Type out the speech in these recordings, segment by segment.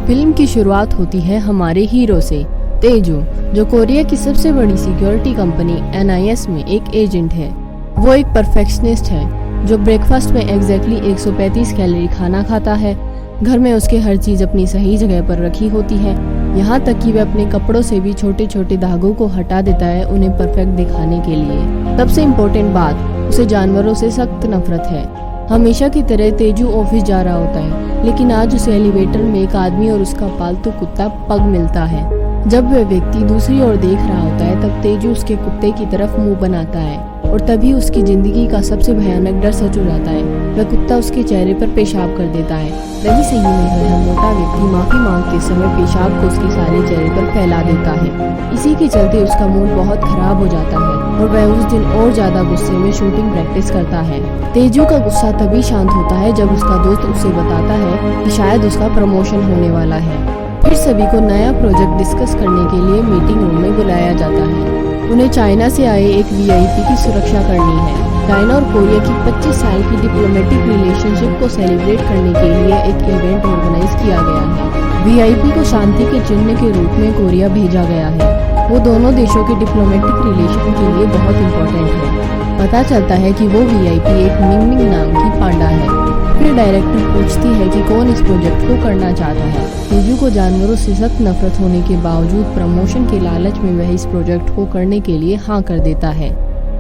Film की शुरुआत होती है हमारे हीरो से, तेजू, जो कोरिया की सबसे बड़ी सिक्योरिटी कंपनी NIS में एक एजेंट है। वो एक परफेक्शनिस्ट है जो ब्रेकफास्ट में एग्जैक्टली 135 कैलोरी खाना खाता है। घर में उसके हर चीज अपनी सही जगह पर रखी होती है, यहाँ तक कि वह अपने कपड़ों से भी छोटे छोटे धागों को हटा देता है उन्हें परफेक्ट दिखाने के लिए। सबसे इम्पोर्टेंट बात, उसे जानवरों से सख्त नफरत है। हमेशा की तरह तेजू ऑफिस जा रहा होता है, लेकिन आज उसे एलिवेटर में एक आदमी और उसका पालतू कुत्ता पग मिलता है। जब वह व्यक्ति दूसरी ओर देख रहा होता है तब तेजू उसके कुत्ते की तरफ मुंह बनाता है और तभी उसकी जिंदगी का सबसे भयानक डर सच हो जाता है। वह कुत्ता उसके चेहरे पर पेशाब कर देता है। रही सही में वह मोटा व्यक्ति माफी मांगते समय पेशाब को उसके सारे चेहरे पर फैला देता है। इसी के चलते उसका मूड बहुत खराब हो जाता है और वह उस दिन और ज्यादा गुस्से में शूटिंग प्रैक्टिस करता है। तेजू का गुस्सा तभी शांत होता है जब उसका दोस्त उसे बताता है कि शायद उसका प्रमोशन होने वाला है। फिर सभी को नया प्रोजेक्ट डिस्कस करने के लिए मीटिंग रूम में बुलाया जाता है। उन्हें चाइना से आए एक VIP की सुरक्षा करनी है। चाइना और कोरिया की 25 साल की डिप्लोमेटिक रिलेशनशिप को सेलिब्रेट करने के लिए एक इवेंट ऑर्गेनाइज किया गया है। VIP को शांति के चिन्ह के रूप में कोरिया भेजा गया है। वो दोनों देशों के डिप्लोमेटिक रिलेशन के लिए बहुत इम्पोर्टेंट है। पता चलता है कि वो VIP एक मिंगमिंग नाम की पांडा है। फिर डायरेक्टर पूछती है कि कौन इस प्रोजेक्ट को करना चाहता है। तेजू को जानवरों से सख्त नफरत होने के बावजूद प्रमोशन के लालच में वह इस प्रोजेक्ट को करने के लिए हाँ कर देता है।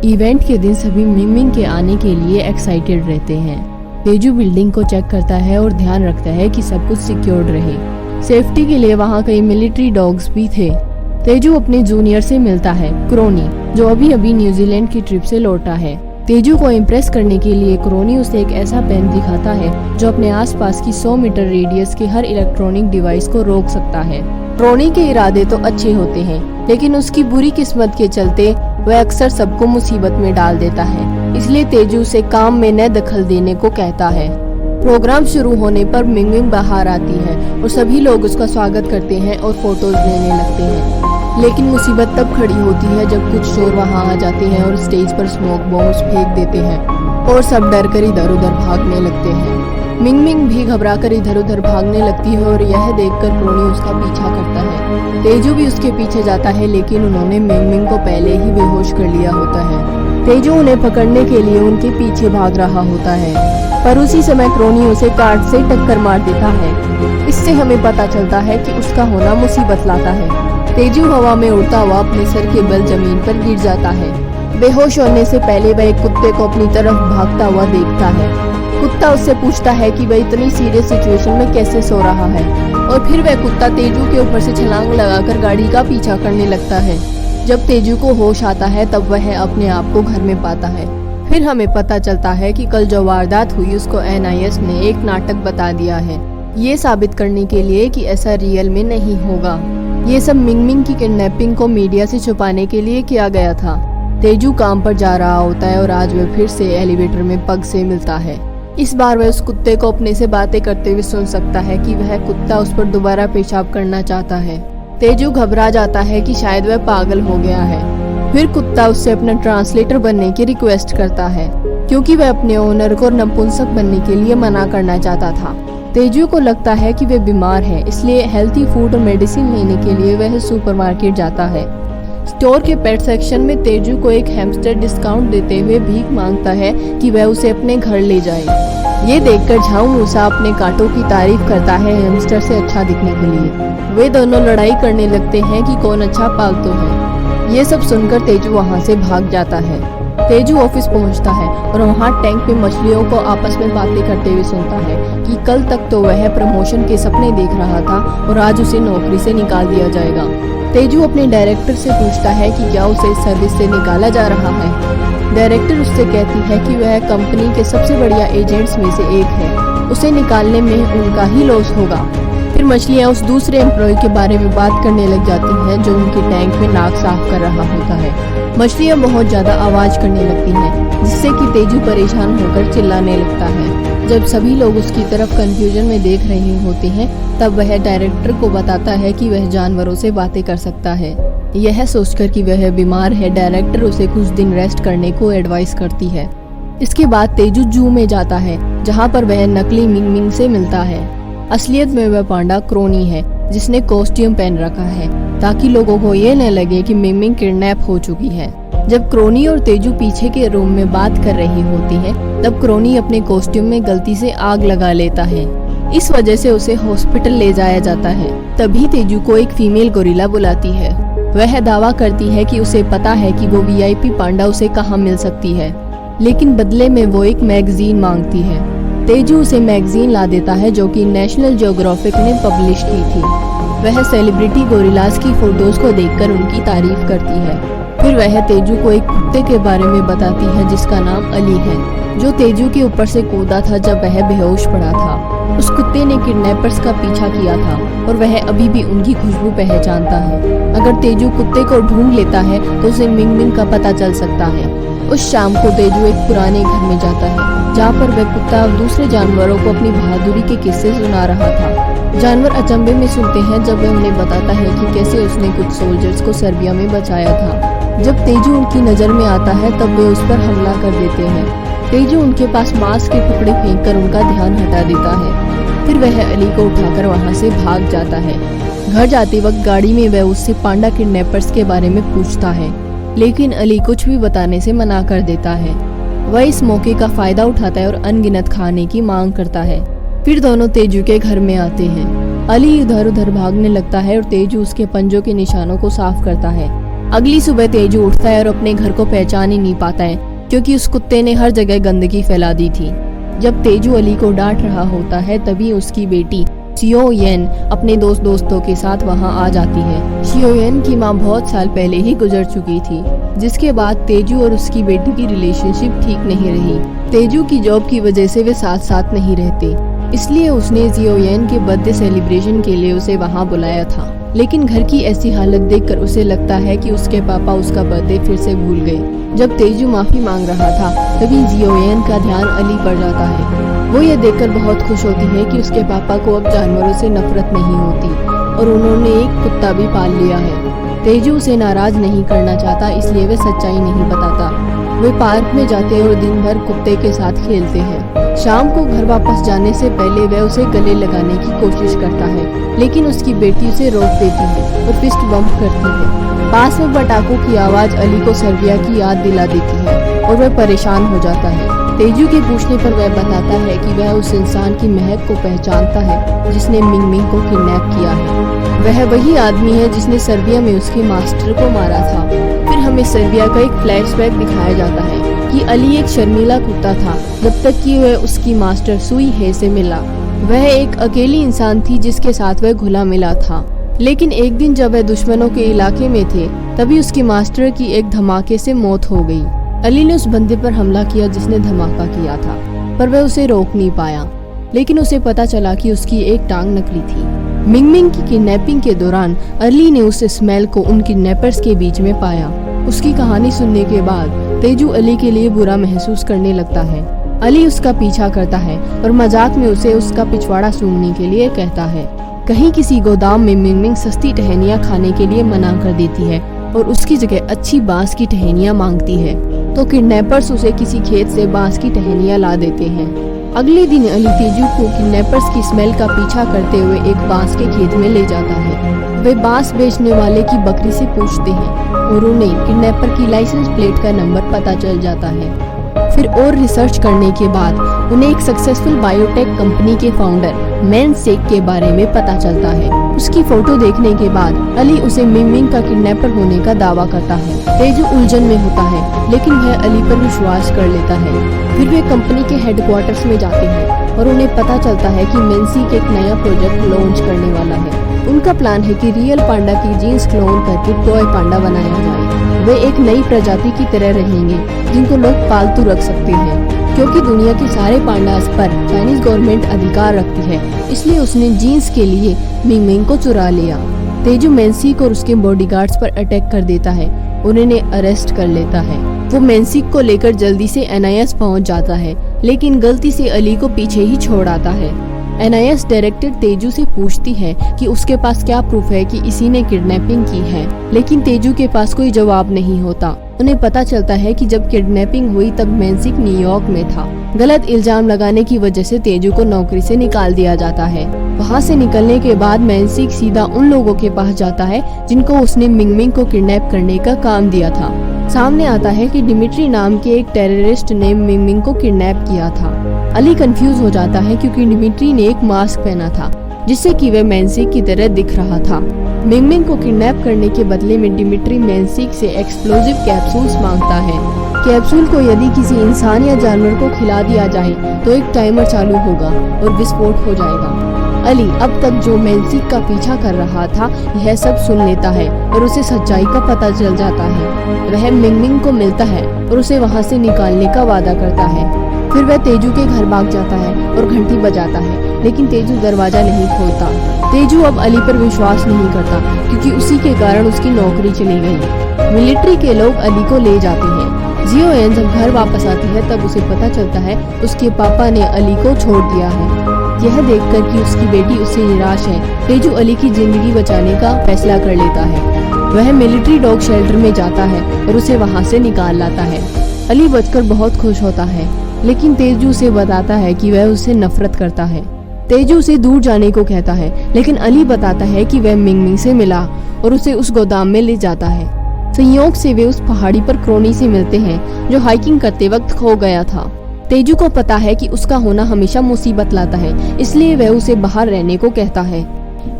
इवेंट के दिन सभी मिंगमिंग के आने के लिए एक्साइटेड रहते हैं। तेजू बिल्डिंग को चेक करता है और ध्यान रखता है कि सब कुछ सिक्योर्ड रहे। सेफ्टी के लिए वहाँ कई मिलिट्री डॉग्स भी थे। तेजू अपने जूनियर से मिलता है, क्रोनी, जो अभी अभी न्यूजीलैंड की ट्रिप से लौटा है। तेजू को इम्प्रेस करने के लिए क्रोनी उसे एक ऐसा पेन दिखाता है जो अपने आसपास की 100 मीटर रेडियस के हर इलेक्ट्रॉनिक डिवाइस को रोक सकता है। क्रोनी के इरादे तो अच्छे होते हैं, लेकिन उसकी बुरी किस्मत के चलते वह अक्सर सबको मुसीबत में डाल देता है। इसलिए तेजू उसे काम में न दखल देने को कहता है। प्रोग्राम शुरू होने पर मिंगमिंग बाहर आती है और सभी लोग उसका स्वागत करते हैं और फोटोज लेने लगते हैं। लेकिन मुसीबत तब खड़ी होती है जब कुछ चोर वहां आ जाते हैं और स्टेज पर स्मोक बॉम्ब्स फेंक देते हैं और सब डर कर इधर उधर भागने लगते हैं। मिंगमिंग भी घबराकर इधर उधर भागने लगती है और यह देखकर क्रोनी उसका पीछा करता है। तेजू भी उसके पीछे जाता है, लेकिन उन्होंने मिंगमिंग को पहले ही बेहोश कर लिया होता है। तेजू उन्हें पकड़ने के लिए उनके पीछे भाग रहा होता है, पर उसी समय क्रोनी उसे कार्ड से टक्कर मार देता है। इससे हमें पता चलता है कि उसका होना मुसीबत लाता है। तेजू हवा में उड़ता हुआ अपने सर के बल जमीन पर गिर जाता है। बेहोश होने से पहले वह एक कुत्ते को अपनी तरफ भागता हुआ देखता है। कुत्ता उससे पूछता है कि वह इतनी सीरियस सिचुएशन में कैसे सो रहा है, और फिर वह कुत्ता तेजू के ऊपर से छलांग लगाकर गाड़ी का पीछा करने लगता है। जब तेजू को होश आता है तब वह अपने आप को घर में पाता है। फिर हमें पता चलता है कि कल जो वारदात हुई उसको NIS ने एक नाटक बता दिया है, ये साबित करने के लिए कि ऐसा रियल में नहीं होगा। ये सब मिंगमिंग की किडनैपिंग को मीडिया से छुपाने के लिए किया गया था। तेजू काम पर जा रहा होता है और आज वह फिर से एलिवेटर में पग से मिलता है। इस बार वह उस कुत्ते को अपने से बातें करते हुए सुन सकता है कि वह कुत्ता उस पर दोबारा पेशाब करना चाहता है। तेजू घबरा जाता है कि शायद वह पागल हो गया है। फिर कुत्ता उससे अपना ट्रांसलेटर बनने की रिक्वेस्ट करता है, क्योंकि वह अपने ओनर को नपुंसक बनने के लिए मना करना चाहता था। तेजू को लगता है कि वह बीमार है, इसलिए हेल्थी फूड और मेडिसिन लेने के लिए वह सुपरमार्केट जाता है। स्टोर के पेट सेक्शन में तेजू को एक हैमस्टर डिस्काउंट देते हुए भीख मांगता है कि वह उसे अपने घर ले जाए। ये देखकर झाऊ मूसा अपने कांटों की तारीफ करता है हैमस्टर से अच्छा दिखने के लिए। वे दोनों लड़ाई करने लगते हैं कि कौन अच्छा पालतू है। ये सब सुनकर तेजू वहाँ से भाग जाता है। तेजू ऑफिस पहुंचता है और वहाँ टैंक पे मछलियों को आपस में बातें करते हुए सुनता है कि कल तक तो वह प्रमोशन के सपने देख रहा था और आज उसे नौकरी से निकाल दिया जाएगा। तेजू अपने डायरेक्टर से पूछता है कि क्या उसे सर्विस से निकाला जा रहा है। डायरेक्टर उससे कहती है कि वह कंपनी के सबसे बढ़िया एजेंट्स में से एक है, उसे निकालने में उनका ही लॉस होगा। फिर मछलियाँ उस दूसरे एम्प्लॉय के बारे में बात करने लग जाती हैं जो उनके टैंक में नाक साफ कर रहा होता है। मछलियाँ बहुत ज्यादा आवाज करने लगती हैं, जिससे कि तेजू परेशान होकर चिल्लाने लगता है। जब सभी लोग उसकी तरफ कंफ्यूजन में देख रहे होते हैं तब वह डायरेक्टर को बताता है कि वह जानवरों से बातें कर सकता है। यह सोचकर कि वह बीमार है, डायरेक्टर उसे कुछ दिन रेस्ट करने को एडवाइस करती है। इसके बाद तेजू जू में जाता है, जहाँ पर वह नकली मिंगमिंग से मिलता है। असलियत में वह पांडा क्रोनी है जिसने कॉस्ट्यूम पहन रखा है ताकि लोगों को ये न लगे कि मिंगमिंग किडनैप हो चुकी है। जब क्रोनी और तेजू पीछे के रूम में बात कर रही होती है तब क्रोनी अपने कॉस्ट्यूम में गलती से आग लगा लेता है। इस वजह से उसे हॉस्पिटल ले जाया जाता है। तभी तेजू को एक फीमेल गोरिल्ला बुलाती है। वह दावा करती है कि उसे पता है कि वो वीआईपी पांडा उसे कहाँ मिल सकती है, लेकिन बदले में वो एक मैगजीन मांगती है। तेजू उसे मैगजीन ला देता है जो कि नेशनल ज्योग्राफिक ने पब्लिश की थी। वह सेलिब्रिटी गोरिल्लास की फोटोज को देखकर उनकी तारीफ करती है। फिर वह तेजू को एक कुत्ते के बारे में बताती है जिसका नाम अली है, जो तेजू के ऊपर से कूदा था जब वह बेहोश पड़ा था। उस कुत्ते ने किडनैपर्स का पीछा किया था और वह अभी भी उनकी खुशबू पहचानता है। अगर तेजू कुत्ते को ढूंढ लेता है तो उसे मिंगमिंग का पता चल सकता है। उस शाम को तेजू एक पुराने घर में जाता है जहाँ पर वह कुत्ता दूसरे जानवरों को अपनी बहादुरी के किस्से सुना रहा था। जानवर अचंभे में सुनते हैं जब वह उन्हें बताता है कि कैसे उसने कुछ सोल्जर्स को सर्बिया में बचाया था। जब तेजू उनकी नजर में आता है तब वे उस पर हमला कर देते हैं। तेजू उनके पास मांस के टुकड़े फेंककर उनका ध्यान हटा देता है। फिर वह अली को उठाकर वहां से भाग जाता है। घर जाते वक्त गाड़ी में वह उससे पांडा किडनैपर्स के बारे में पूछता है, लेकिन अली कुछ भी बताने से मना कर देता है। वह इस मौके का फायदा उठाता है और अनगिनत खाने की मांग करता है। फिर दोनों तेजू के घर में आते हैं। अली इधर उधर भागने लगता है और तेजू उसके पंजों के निशानों को साफ करता है। अगली सुबह तेजू उठता है और अपने घर को पहचान ही नहीं पाता है क्योंकि उस कुत्ते ने हर जगह गंदगी फैला दी थी। जब तेजू अली को डांट रहा होता है तभी उसकी बेटी शियोयेन अपने दोस्तों के साथ वहां आ जाती है। शियोयेन की मां बहुत साल पहले ही गुजर चुकी थी, जिसके बाद तेजू और उसकी बेटी की रिलेशनशिप ठीक नहीं रही। तेजू की जॉब की वजह से वे साथ साथ नहीं रहते, इसलिए उसने शियोयेन के बर्थडे सेलिब्रेशन के लिए उसे वहां बुलाया था। लेकिन घर की ऐसी हालत देखकर उसे लगता है कि उसके पापा उसका बर्थडे फिर से भूल गए। जब तेजू माफी मांग रहा था तभी शियोयेन का ध्यान अली पर जाता है। वो ये देखकर बहुत खुश होती है कि उसके पापा को अब जानवरों से नफरत नहीं होती और उन्होंने एक कुत्ता भी पाल लिया है। तेजू उसे नाराज नहीं करना चाहता, इसलिए वह सच्चाई नहीं बताता। वे पार्क में जाते और दिन भर कुत्ते के साथ खेलते हैं। शाम को घर वापस जाने से पहले वह उसे गले लगाने की कोशिश करता है, लेकिन उसकी बेटी उसे रोक देती है और फिस्ट बम्प करती है। पास में पटाखों की आवाज अली को सर्बिया की याद दिला देती है और वह परेशान हो जाता है। तेजू के पूछने पर वह बताता है कि वह उस इंसान की महक को पहचानता है जिसने मिंगमिंग को किडनैप किया है। वह वही आदमी है जिसने सर्बिया में उसके मास्टर को मारा था। फिर हमें सर्बिया का एक फ्लैशबैक दिखाया जाता है कि अली एक शर्मीला कुत्ता था जब तक कि वह उसकी मास्टर सुई हे से मिला। वह एक अकेली इंसान थी जिसके साथ वह घुला मिला था, लेकिन एक दिन जब वह दुश्मनों के इलाके में थे तभी उसकी मास्टर की एक धमाके से मौत हो गई। अली ने उस बंदे पर हमला किया जिसने धमाका किया था, पर वह उसे रोक नहीं पाया, लेकिन उसे पता चला कि उसकी एक टांग नकली थी। मिंगमिंग की किडनैपिंग के दौरान अली ने उस स्मेल को उन किडनैपर्स के बीच में पाया। उसकी कहानी सुनने के बाद तेजू अली के लिए बुरा महसूस करने लगता है। अली उसका पीछा करता है और मजाक में उसे उसका पिछवाड़ा सूंघने के लिए कहता है। कहीं किसी गोदाम में मिंगमिंग सस्ती टहनियाँ खाने के लिए मना कर देती है और उसकी जगह अच्छी बांस की टहनियाँ मांगती है, तो किडनैपर्स उसे किसी खेत से बांस की टहनियाँ ला देते हैं। अगले दिन अली तेजू को किडनैपर्स की स्मेल का पीछा करते हुए एक बांस के खेत में ले जाता है। वे बांस बेचने वाले की बकरी से पूछते हैं और उन्हें किडनैपर की लाइसेंस प्लेट का नंबर पता चल जाता है। फिर और रिसर्च करने के बाद उन्हें एक सक्सेसफुल बायोटेक कंपनी के फाउंडर मेनसेक के बारे में पता चलता है। उसकी फोटो देखने के बाद अली उसे मिंगमिंग का किडनैपर होने का दावा करता है। तेजू उलझन में होता है, लेकिन वह अली पर विश्वास कर लेता है। फिर वे कंपनी के हेडक्वार्टर्स में जाते हैं और उन्हें पता चलता है कि मेनसेक एक नया प्रोजेक्ट लॉन्च करने वाला है। उनका प्लान है कि रियल पांडा की जीन्स क्लोन करके टॉय पांडा बनाया जाए। वे एक नई प्रजाति की तरह रहेंगे जिनको लोग पालतू रख सकते हैं। क्योंकि दुनिया के सारे पांडास पर चाइनीज गवर्नमेंट अधिकार रखती है, इसलिए उसने जीन्स के लिए मिंगमिंग को चुरा लिया। तेजू मेनसेक और उसके बॉडीगार्ड्स पर अटैक कर देता है और उन्हें अरेस्ट कर लेता है। वो मेनसेक को लेकर जल्दी से एनआईएस पहुंच जाता है, लेकिन गलती से अली को पीछे ही छोड़ आता है। एनआईएस डायरेक्टर तेजू से पूछती है कि उसके पास क्या प्रूफ है कि इसी ने किडनैपिंग की है, लेकिन तेजू के पास कोई जवाब नहीं होता। उन्हें पता चलता है कि जब किडनैपिंग हुई तब मेनसेक न्यूयॉर्क में था गलत इल्जाम लगाने की वजह से तेजू को नौकरी से निकाल दिया जाता है। वहाँ से निकलने के बाद मैनसिक सीधा उन लोगों के पास जाता है जिनको उसने मिंगमिंग को किडनैप करने का काम दिया था। सामने आता है कि डिमिट्री नाम के एक टेररिस्ट ने मिंगमिंग को किडनैप किया था। अली कंफ्यूज हो जाता है क्योंकि डिमिट्री ने एक मास्क पहना था जिससे कि वह मैनसिक की तरह दिख रहा था। मिंगमिंग को किडनैप करने के बदले में डिमिट्री मैनसिक से एक्सप्लोजिव कैप्सूल्स मांगता है। कैप्सूल को यदि किसी इंसान या जानवर को खिला दिया जाए तो एक टाइमर चालू होगा और विस्फोट हो जाएगा। अली अब तक जो मैनसिक का पीछा कर रहा था यह सब सुन लेता है और उसे सच्चाई का पता चल जाता है। वह मिंगमिंग को मिलता है और उसे वहाँ से निकालने का वादा करता है। फिर वह तेजू के घर भाग जाता है और घंटी बजाता है, लेकिन तेजू दरवाजा नहीं खोलता। तेजू अब अली पर विश्वास नहीं करता क्योंकि उसी के कारण उसकी नौकरी चली गई। मिलिट्री के लोग अली को ले जाते हैं। जियोएन जब घर वापस आती है तब उसे पता चलता है उसके पापा ने अली को छोड़ दिया है। यह देखकर कि उसकी बेटी उससे निराश है, तेजू अली की जिंदगी बचाने का फैसला कर लेता है। वह मिलिट्री डॉग शेल्टर में जाता है और उसे वहाँ से निकाल लाता है। अली बचकर बहुत खुश होता है, लेकिन तेजू उसे बताता है कि वह उससे नफरत करता है। तेजू उसे दूर जाने को कहता है, लेकिन अली बताता है कि वह मिंगमिंग से मिला और उसे उस गोदाम में ले जाता है। संयोग से वे उस पहाड़ी पर क्रोनी से मिलते हैं जो हाइकिंग करते वक्त खो गया था। तेजू को पता है कि उसका होना हमेशा मुसीबत लाता है, इसलिए वह उसे बाहर रहने को कहता है।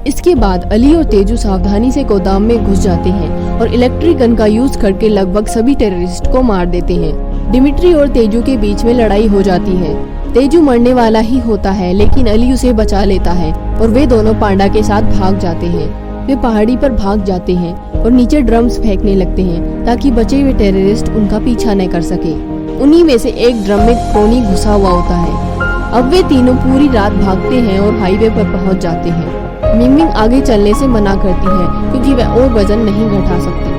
इसके बाद अली और तेजू सावधानी से गोदाम में घुस जाते हैं और इलेक्ट्रिक गन का यूज करके लगभग सभी टेररिस्ट को मार देते हैं। डिमिट्री और तेजू के बीच में लड़ाई हो जाती है। तेजू मरने वाला ही होता है, लेकिन अली उसे बचा लेता है और वे दोनों पांडा के साथ भाग जाते हैं। वे पहाड़ी पर भाग जाते हैं और नीचे ड्रम्स फेंकने लगते हैं ताकि बचे हुए टेररिस्ट उनका पीछा न कर सके। उन्हीं में से एक ड्रम में क्रोनी घुसा हुआ होता है। अब वे तीनों पूरी रात भागते हैं और हाईवे पर पहुंच जाते हैं। मिंगमिंग आगे चलने से मना करती है क्योंकि वह और वजन नहीं घटा सकती।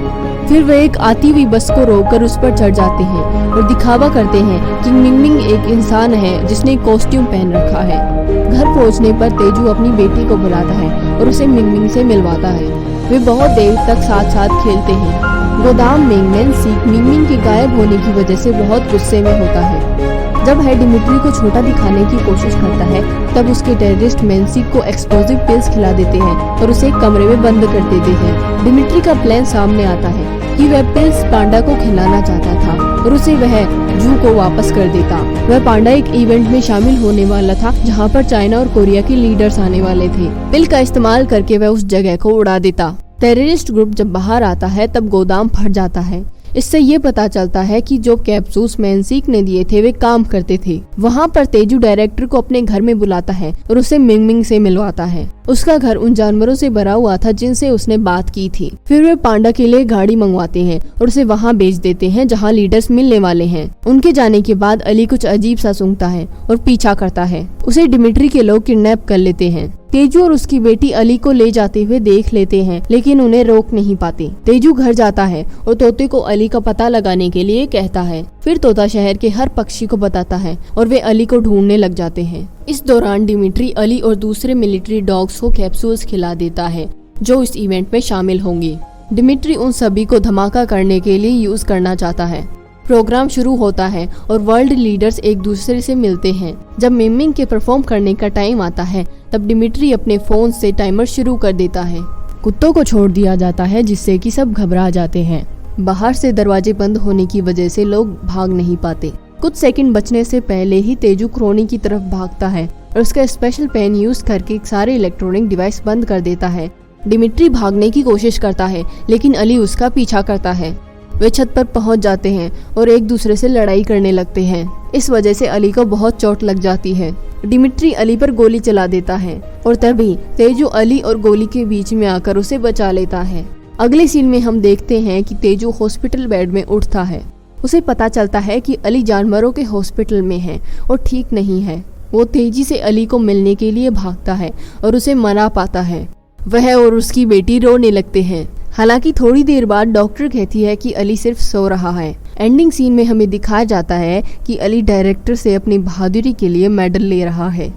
फिर वे एक आती हुई बस को रोककर उस पर चढ़ जाते हैं और दिखावा करते हैं कि मिंगमिंग एक इंसान है जिसने कॉस्ट्यूम पहन रखा है। घर पहुंचने पर तेजू अपनी बेटी को बुलाता है और उसे मिंगमिंग से मिलवाता है। वे बहुत देर तक साथ साथ खेलते हैं। गोदाम में मैनसिक मिंगमिंग के गायब होने की वजह से बहुत गुस्से में होता है। जब वह डिमिट्री को छोटा दिखाने की कोशिश करता है तब उसके टेररिस्ट मैनसिक को एक्सप्लोजिव पिल्स खिला देते हैं और उसे एक कमरे में बंद कर देते हैं। डिमिट्री का प्लान सामने आता है कि वह पिल्स पांडा को खिलाना चाहता था और उसे वह जू को वापस कर देता। वह पांडा एक इवेंट में शामिल होने वाला था जहां पर चाइना और कोरिया के लीडर्स आने वाले थे। पिल का इस्तेमाल करके वह उस जगह को उड़ा देता। टेररिस्ट ग्रुप जब बाहर आता है तब गोदाम फट जाता है। इससे ये पता चलता है कि जो कैप्सूल्स मैनसिक ने दिए थे वे काम करते थे। वहाँ पर तेजू डायरेक्टर को अपने घर में बुलाता है और उसे मिंगमिंग से मिलवाता है। उसका घर उन जानवरों से भरा हुआ था जिनसे उसने बात की थी। फिर वे पांडा के लिए गाड़ी मंगवाते हैं और उसे वहाँ भेज देते हैं जहाँ लीडर्स मिलने वाले हैं। उनके जाने के बाद अली कुछ अजीब सा सूंघता है और पीछा करता है। उसे डिमिट्री के लोग किडनैप कर लेते हैं। तेजू और उसकी बेटी अली को ले जाते हुए देख लेते हैं, लेकिन उन्हें रोक नहीं पाते। तेजू घर जाता है और तोते को अली का पता लगाने के लिए कहता है। फिर तोता शहर के हर पक्षी को बताता है और वे अली को ढूंढने लग जाते हैं। इस दौरान डिमिट्री अली और दूसरे मिलिट्री डॉग्स को कैप्सूल्स खिला देता है जो इस इवेंट में शामिल होंगे। डिमिट्री उन सभी को धमाका करने के लिए यूज करना चाहता है। प्रोग्राम शुरू होता है और वर्ल्ड लीडर्स एक दूसरे से मिलते हैं। जब मिंगमिंग के परफॉर्म करने का टाइम आता है तब डिमिट्री अपने फोन से टाइमर शुरू कर देता है। कुत्तों को छोड़ दिया जाता है जिससे कि सब घबरा जाते हैं। बाहर से दरवाजे बंद होने की वजह से लोग भाग नहीं पाते। कुछ सेकंड बचने से पहले ही तेजू क्रोनी की तरफ भागता है और उसका स्पेशल पेन यूज करके सारे इलेक्ट्रॉनिक डिवाइस बंद कर देता है। डिमिट्री भागने की कोशिश करता है लेकिन अली उसका पीछा करता है। वे छत पर पहुंच जाते हैं और एक दूसरे से लड़ाई करने लगते हैं। इस वजह से अली को बहुत चोट लग जाती है। डिमिट्री अली पर गोली चला देता है और तभी तेजू अली और गोली के बीच में आकर उसे बचा लेता है। अगले सीन में हम देखते हैं कि तेजू हॉस्पिटल बेड में उठता है। उसे पता चलता है कि अली जानवरों के हॉस्पिटल में है और ठीक नहीं है। वो तेजी से अली को मिलने के लिए भागता है और उसे मना पाता है। वह और उसकी बेटी रोने लगते हैं। हालांकि थोड़ी देर बाद डॉक्टर कहती है कि अली सिर्फ सो रहा है। एंडिंग सीन में हमें दिखाया जाता है कि अली डायरेक्टर से अपनी बहादुरी के लिए मेडल ले रहा है।